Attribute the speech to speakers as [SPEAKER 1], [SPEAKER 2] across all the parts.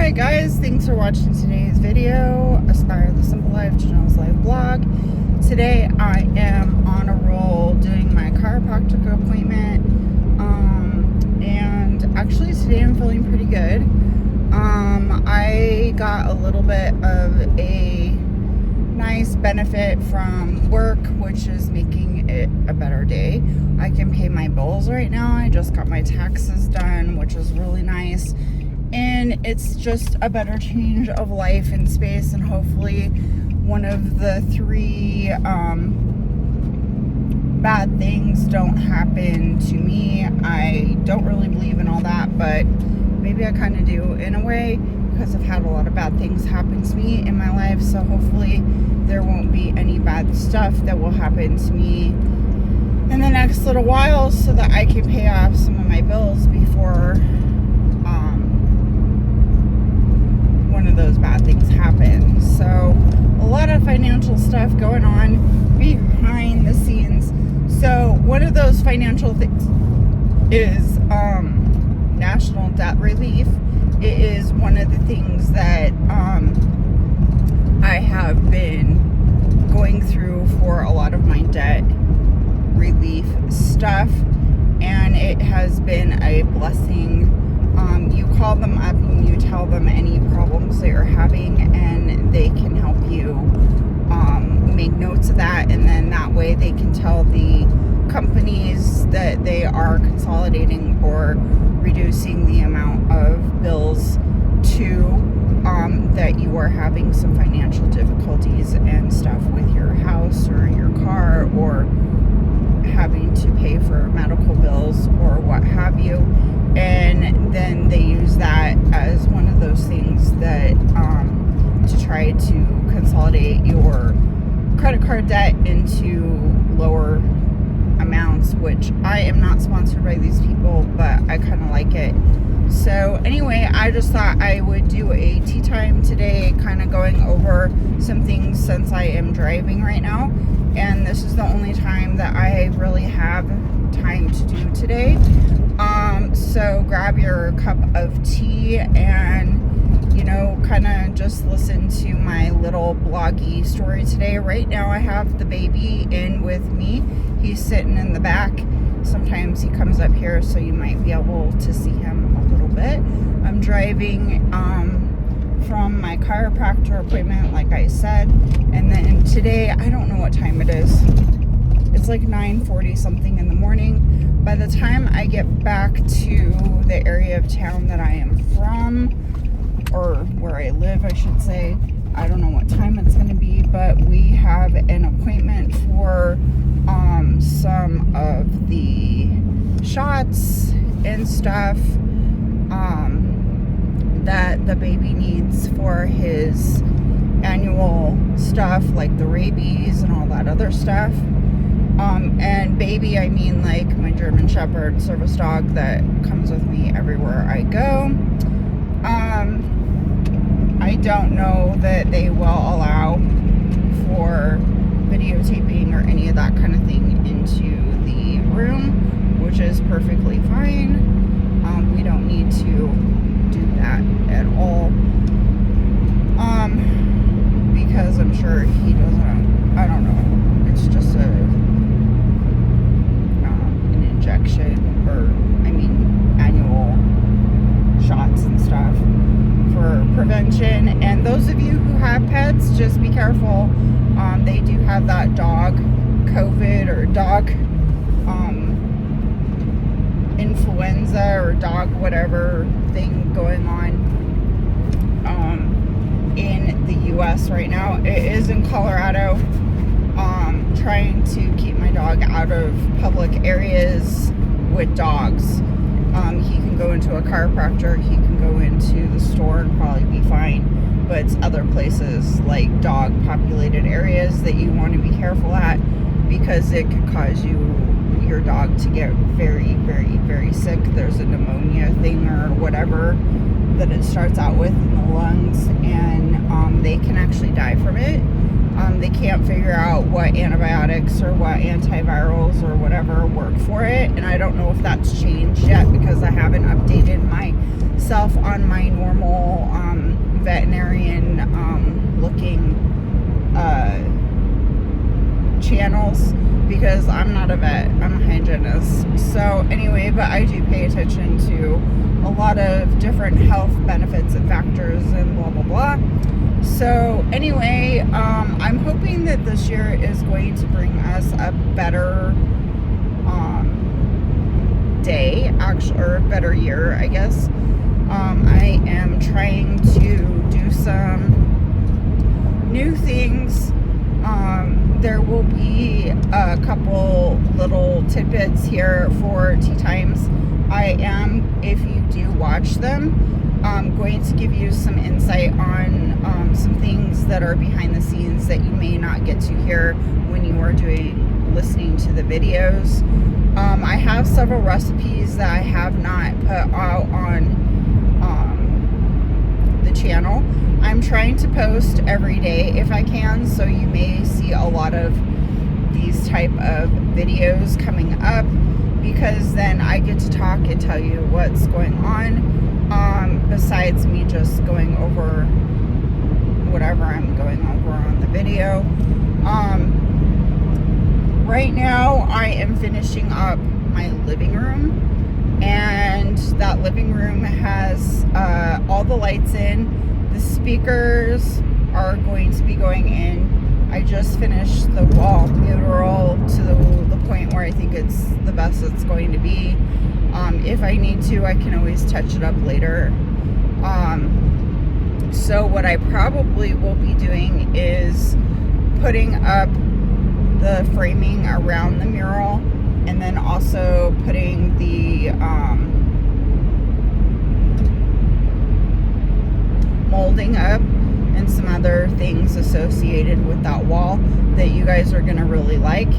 [SPEAKER 1] Alright guys, thanks for watching today's video. Aspire the Simple Life, Janelle's Life blog. Today I am on a roll doing my chiropractic appointment. And actually today I'm feeling pretty good. I got a little bit of a nice benefit from work, which is making it a better day. I can pay my bills right now. I just got my taxes done, which is really nice. And it's just a better change of life and space, and hopefully one of the three bad things don't happen to me. I don't really believe in all that, but maybe I kind of do in a way, because I've had a lot of bad things happen to me in my life. So hopefully there won't be any bad stuff that will happen to me in the next little while, so that I can pay off some of my bills before one of those bad things happen. So a lot of financial stuff going on behind the scenes. So one of those financial things is national debt relief. It is one of the things that I have been going through for a lot of my debt relief stuff, and it has been a blessing. You call them up and you tell them any problems that you're having, and they can help you make notes of that, and then that way they can tell the companies that they are consolidating or reducing the amount of bills to that you are having some financial difficulties and stuff with your house or your car, or having to pay for medical bills or what have you. And then they use that as one of those things that to try to consolidate your credit card debt into lower amounts, which I am not sponsored by these people, but I kind of like it. So anyway, I just thought I would do a tea time today, kind of going over some things since I am driving right now, and this is the only time that I really have time to do today. So grab your cup of tea and, kind of just listen to my little bloggy story today. Right now I have the baby in with me. He's sitting in the back. Sometimes he comes up here, so you might be able to see him a little bit. I'm driving from my chiropractor appointment, like I said, and then today, I don't know what time it is. It's like 9:40 something in the morning. By the time I get back to the area of town that I am from, or where I live, I should say, I don't know what time it's going to be, but we have an appointment for some of the shots and stuff that the baby needs for his annual stuff, like the rabies and all that other stuff. And baby, I mean like my German Shepherd service dog that comes with me everywhere I go. I don't know that they will allow for videotaping or any of that kind of thing into the room, which is perfectly fine. We don't need to do that at all. Because I'm sure he doesn't, I don't know, it's just an injection, or annual shots and stuff for prevention. And those of you who have pets, just be careful. They do have that dog COVID or dog influenza or dog whatever thing going on in the US right now. It is in Colorado. Trying to keep my dog out of public areas with dogs. He can go into a chiropractor, he can go into the store and probably be fine, but it's other places like dog populated areas that you want to be careful at, because it could cause your dog to get very, very, very sick. There's a pneumonia thing or whatever that it starts out with in the lungs, and they can actually die from it. They can't figure out what antibiotics or what antivirals or whatever work for it, and I don't know if that's changed yet, because I haven't updated myself on my normal veterinarian looking channels, because I'm not a vet, I'm a hygienist. So anyway, but I do pay attention to a lot of different health benefits and factors and blah blah blah. So anyway, I'm hoping that this year is going to bring us a better day, actually, or a better year, I guess. I am trying to do some new things. There will be a couple little tidbits here for Tea Times. I am, if you do watch them, I'm going to give you some insight on some things that are behind the scenes that you may not get to hear when you are listening to the videos. I have several recipes that I have not put out on the channel. I'm trying to post every day if I can, so you may see a lot of these type of videos coming up, because then I get to talk and tell you what's going on, besides me just going over whatever I'm going over on the video. Right now I am finishing up my living room, and that living room has all the lights in. The speakers are going to be going in. I just finished the wall mural to the point where I think it's the best it's going to be. If I need to, I can always touch it up later. So what I probably will be doing is putting up the framing around the mural, and then also putting the molding up and some other things associated with that wall that you guys are gonna really like.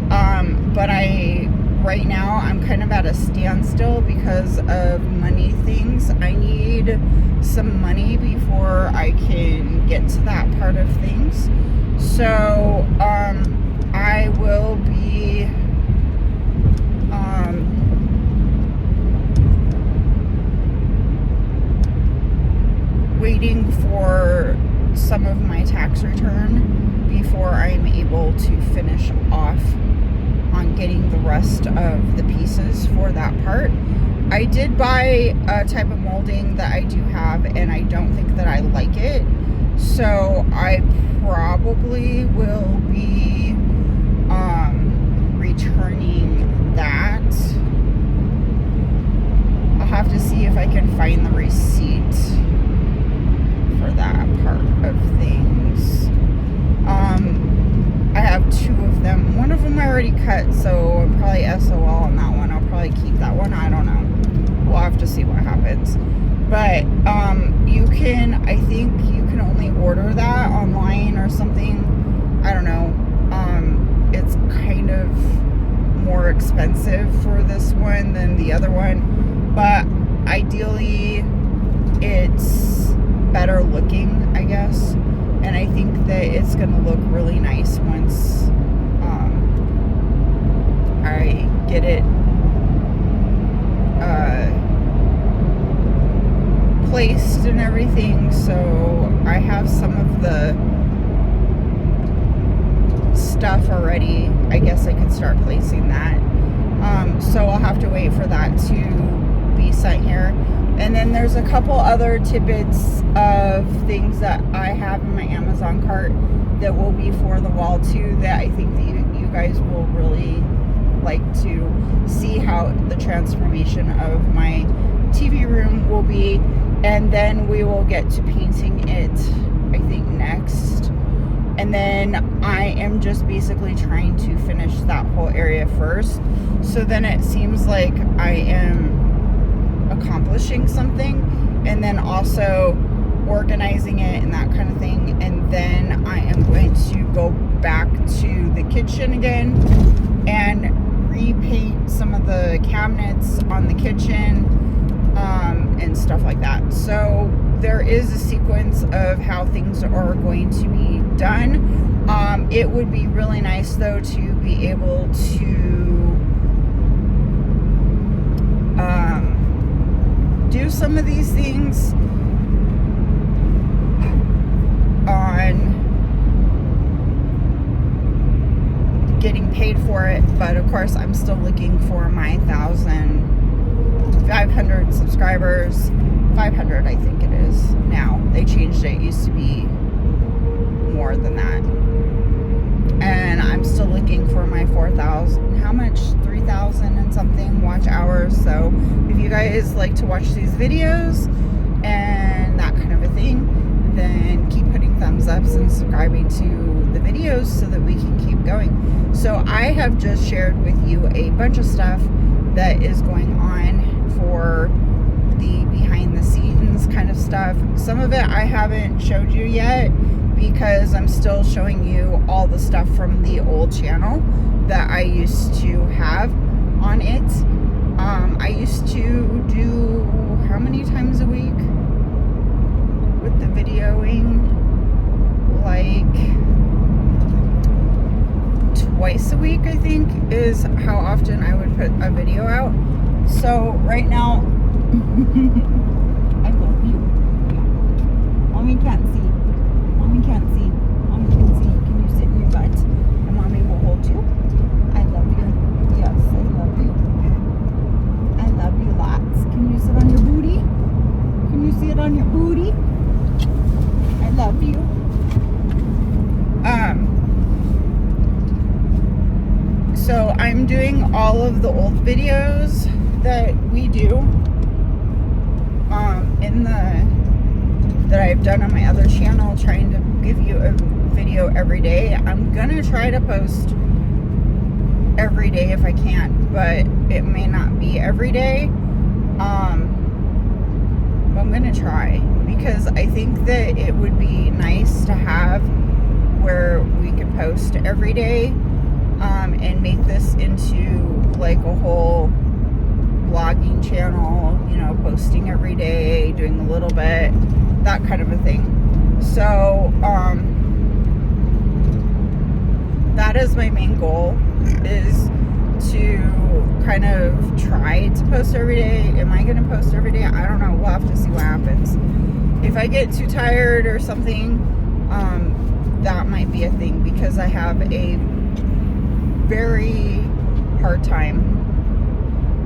[SPEAKER 1] But right now I'm kind of at a standstill because of money things. I need some money before I can get to that part of things. So I will be waiting for some of my tax return before I'm able to finish off on getting the rest of the pieces for that part. I did buy a type of molding that I do have, and I don't think that I like it, so I probably will be returning that. I'll have to see if I can find the receipt for that part of things. I have two of them. One of them I already cut, so I'm probably SOL on that one. I'll probably keep that one. I don't know. We'll have to see what happens. But you can, I think you can only order that online or something. I don't know. It's kind of more expensive for this one than the other one, but ideally it's better looking, I guess, and I think that it's gonna look really nice once I get it placed and everything. So I have some of the stuff already. I guess I could start placing that. So I'll have to wait for that to be sent here. And then there's a couple other tidbits of things that I have in my Amazon cart that will be for the wall too, that I think that you guys will really like to see how the transformation of my TV room will be. And then we will get to painting it, I think, next. And then I am just basically trying to finish that whole area first. So then it seems like I am accomplishing something, and then also organizing it and that kind of thing. And then I am going to go back to the kitchen again and repaint some of the cabinets on the kitchen, and stuff like that. So there is a sequence of how things are going to be done. It would be really nice though to be able to do some of these things for it. But of course, I'm still looking for my 1,500 subscribers. 500, I think it is now. They changed it. It used to be more than that. And I'm still looking for my 4,000. How much? 3,000 and something watch hours. So if you guys like to watch these videos and that kind of a thing, then keep putting thumbs ups and subscribing to the videos so that we can keep going. So I have just shared with you a bunch of stuff that is going on for the behind the scenes kind of stuff. Some of it I haven't showed you yet because I'm still showing you all the stuff from the old channel that I used to have on it. I used to do how many times a week with the videoing? Like twice a week, I think, is how often I would put a video out. So right now, I love you. Yeah. Mommy can't see. Mommy can't see. Mommy can see. Can you sit in your butt? And Mommy will hold you. I love you. Yes, I love you. I love you lots. Can you sit on your booty? Can you sit on your booty? I love you. So I'm doing all of the old videos that we do that I've done on my other channel, trying to give you a video every day. I'm gonna try to post every day if I can, but it may not be every day. But I'm gonna try, because I think that it would be nice to have where we could post every day, and make this into like a whole blogging channel, you know, posting every day, doing a little bit, that kind of a thing. So that is my main goal, is to kind of try to post every day. Am I going to post every day? I don't know. We'll have to see what happens. If I get too tired or something, that might be a thing, because I have a very hard time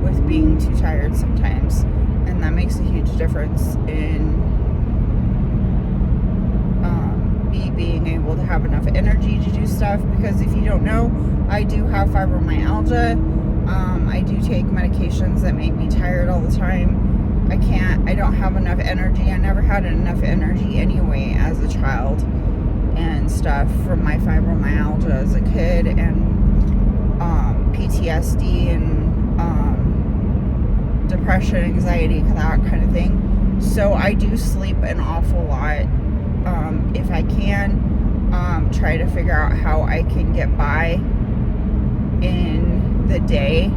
[SPEAKER 1] with being too tired sometimes, and that makes a huge difference in me being able to have enough energy to do stuff. Because if you don't know, I do have fibromyalgia. I do take medications that make me tired all the time. I don't have enough energy. I never had enough energy anyway as a child and stuff, from my fibromyalgia as a kid, and PTSD and depression, anxiety, that kind of thing. So I do sleep an awful lot. If I can, try to figure out how I can get by in the day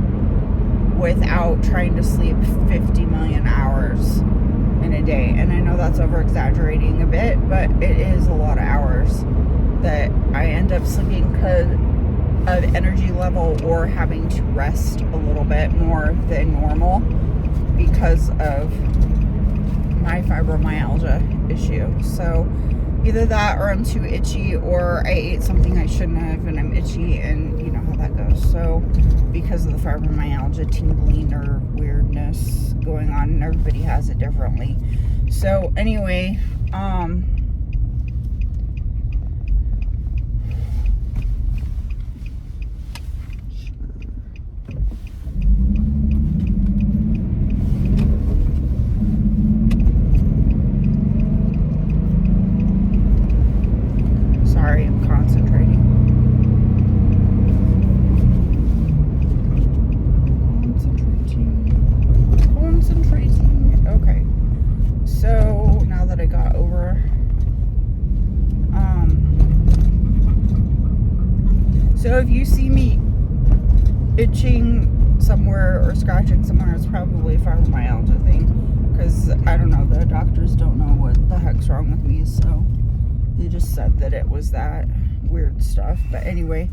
[SPEAKER 1] without trying to sleep 50 million hours in a day. And I know that's over exaggerating a bit, but it is a lot of hours that I end up sleeping because of energy level, or having to rest a little bit more than normal because of my fibromyalgia issue. So either that, or I'm too itchy, or I ate something I shouldn't have and I'm itchy, and you know how that goes. So because of the fibromyalgia, tingling or weirdness going on, and everybody has it differently. So anyway, sorry, I'm concentrating. Okay. So now that I got over, so if you see me itching somewhere or scratching somewhere, it's probably a fibromyalgia thing, because I don't know, the doctors don't know what the heck's wrong with me, so they just said that it was that weird stuff. But anyway,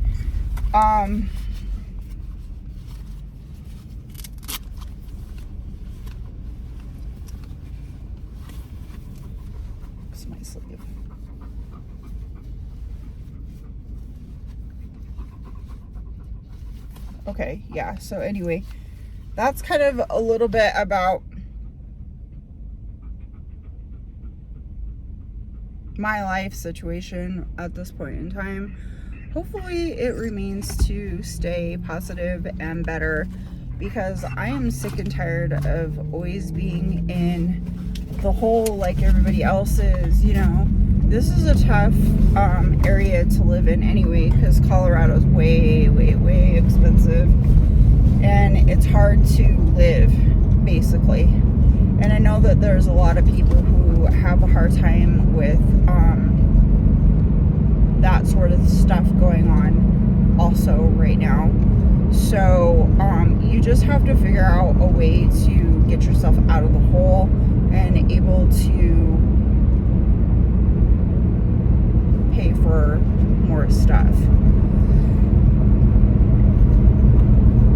[SPEAKER 1] it's my sleeve. Okay, yeah. So anyway, that's kind of a little bit about my life situation at this point in time. Hopefully it remains to stay positive and better, because I am sick and tired of always being in the hole like everybody else is. You know, this is a tough area to live in anyway, because Colorado's way expensive, and it's hard to live, basically. And I know that there's a lot of people who have a hard time with that sort of stuff going on also right now. So you just have to figure out a way to get yourself out of the hole and able to pay for more stuff.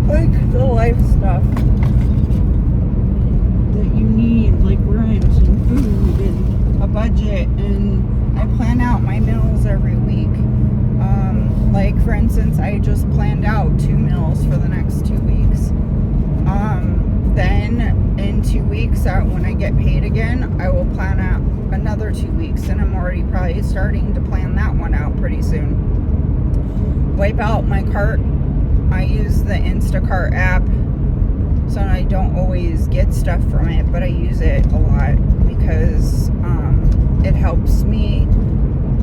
[SPEAKER 1] Like the life stuff that you need, like rent and food and a budget, and I plan out my meals every week. Like for instance, I just planned out 2 meals for the next 2 weeks. Then in 2 weeks, when I get paid again, I will plan out another 2 weeks, and I'm already probably starting to plan that one out pretty soon. Wipe out my cart. I use the Instacart app, so I don't always get stuff from it, but I use it a lot because it helps me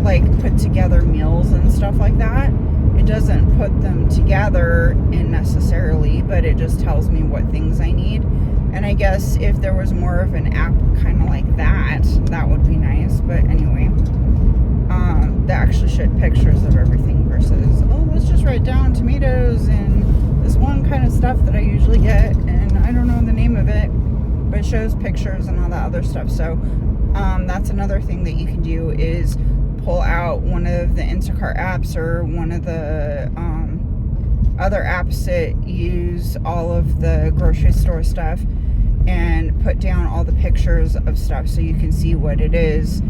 [SPEAKER 1] like put together meals and stuff like that. It doesn't put them together in necessarily, but it just tells me what things I need. And I guess if there was more of an app kind of like that, that would be nice. But anyway, that actually showed pictures of everything versus, oh, let's just write down tomatoes and this one kind of stuff that I usually get, and I don't know the name of it, but it shows pictures and all that other stuff. So that's another thing that you can do, is pull out one of the Instacart apps or one of the other apps that use all of the grocery store stuff, and put down all the pictures of stuff so you can see what it is,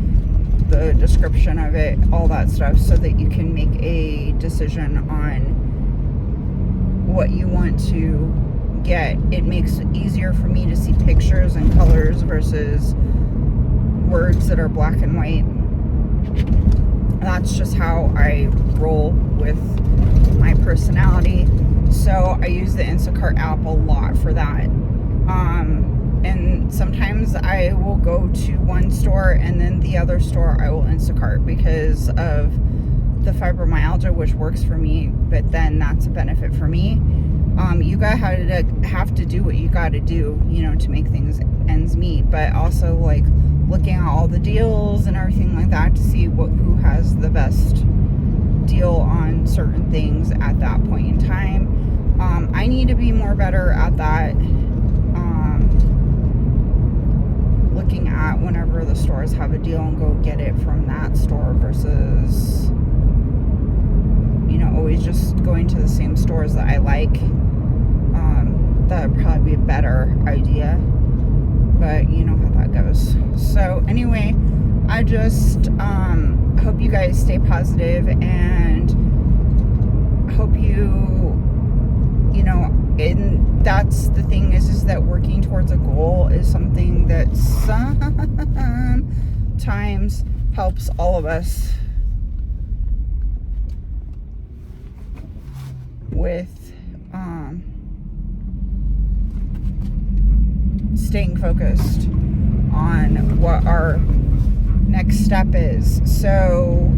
[SPEAKER 1] the description of it, all that stuff, so that you can make a decision on what you want to get. It makes it easier for me to see pictures and colors versus words that are black and white. That's just how I roll with my personality. So I use the Instacart app a lot for that. And sometimes I will go to one store and then the other store I will Instacart because of the fibromyalgia, which works for me, but then that's a benefit for me. You gotta have to do what you gotta do, you know, to make things ends meet, but also like looking at all the deals and everything like that to see who has the best deal on certain things at that point in time. I need to be more better at that. Looking at whenever the stores have a deal and go get it from that store versus, you know, always just going to the same stores that I like. That would probably be a better idea, but you know how that goes. So anyway, I just hope you guys stay positive, and hope you know, and that's the thing is that working towards a goal is something that sometimes helps all of us with staying focused on what our next step is. So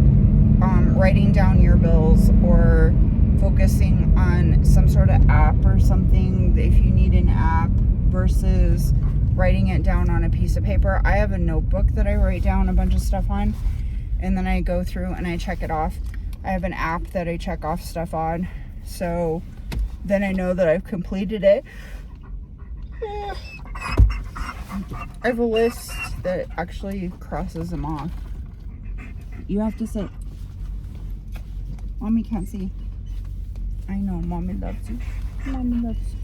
[SPEAKER 1] writing down your bills or focusing on some sort of app or something, if you need an app, versus writing it down on a piece of paper. I have a notebook that I write down a bunch of stuff on, and then I go through and I check it off. I have an app that I check off stuff on, so then I know that I've completed it. I have a list that actually crosses them off. You have to sit. Mommy can't see. I know, Mommy loves you. Mommy loves you.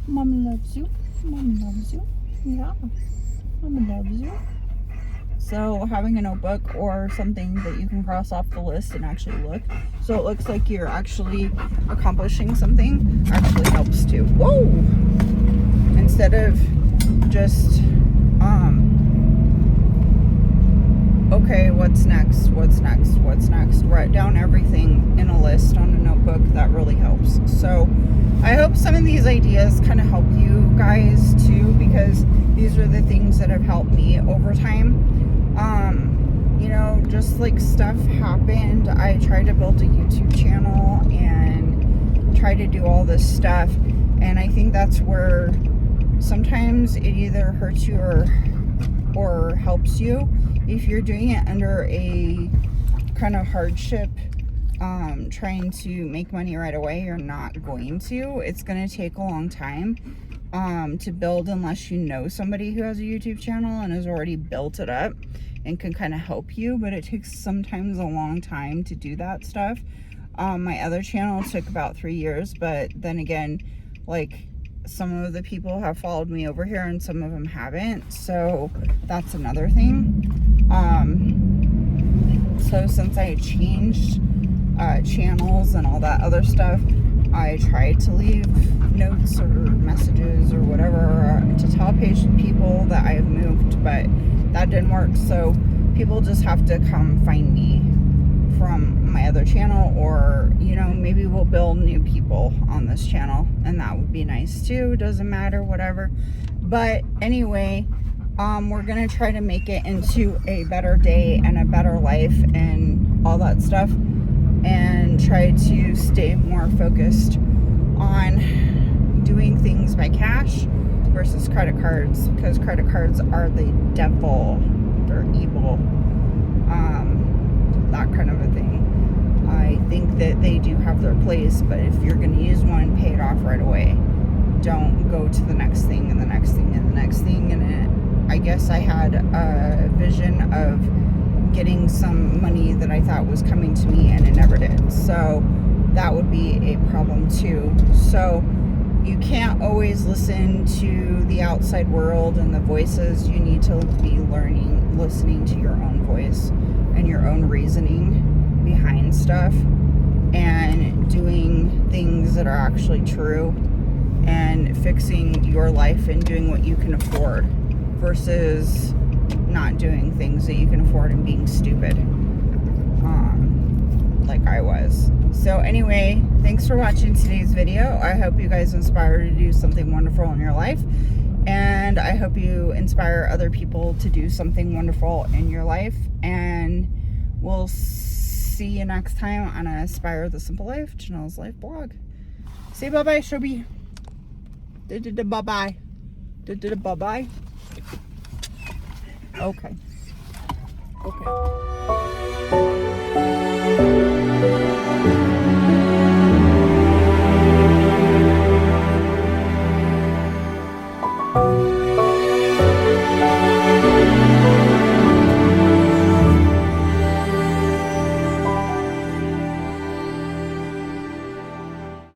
[SPEAKER 1] Mommy loves you. Mommy loves you. Yeah. Mommy loves you. So having a notebook or something that you can cross off the list and actually look, so it looks like you're actually accomplishing something, actually helps too. Whoa! Instead of just, okay, what's next? Write down everything in a list on a notebook. That really helps. So I hope some of these ideas kind of help you guys too, because these are the things that have helped me over time. You know, just like stuff happened. I tried to build a YouTube channel and try to do all this stuff. And I think that's where sometimes it either hurts you or helps you. If you're doing it under a kind of hardship, trying to make money right away, you're not going to. It's going to take a long time to build, unless you know somebody who has a YouTube channel and has already built it up and can kind of help you. But it takes sometimes a long time to do that stuff. My other channel took about 3 years, but then again, like, some of the people have followed me over here and some of them haven't, so that's another thing. So since I changed channels and all that other stuff, I tried to leave notes or messages or whatever to tell people that I have moved, but that didn't work. So people just have to come find me from my other channel, or, you know, maybe we'll build new people on this channel, and that would be nice too. Doesn't matter, whatever. But anyway, we're gonna try to make it into a better day and a better life and all that stuff, and try to stay more focused on doing things by cash versus credit cards, because credit cards are the devil. They're evil. That kind of a thing. I think that they do have their place, but if you're going to use one, pay it off right away. Don't go to the next thing and the next thing and the next thing. And I guess I had a vision of getting some money that I thought was coming to me, and it never did. So that would be a problem too. So you can't always listen to the outside world and the voices. You need to be listening to your own voice and your own reasoning behind stuff, and doing things that are actually true, and fixing your life and doing what you can afford versus not doing things that you can afford and being stupid, like I was. So anyway, thanks for watching today's video. I hope you guys inspire to do something wonderful in your life, and I hope you inspire other people to do something wonderful in your life, and we'll see you next time on Aspire the Simple Life, Janelle's Life blog. Say bye-bye, Shobi. Bye-bye. Bye-bye. Okay. Okay.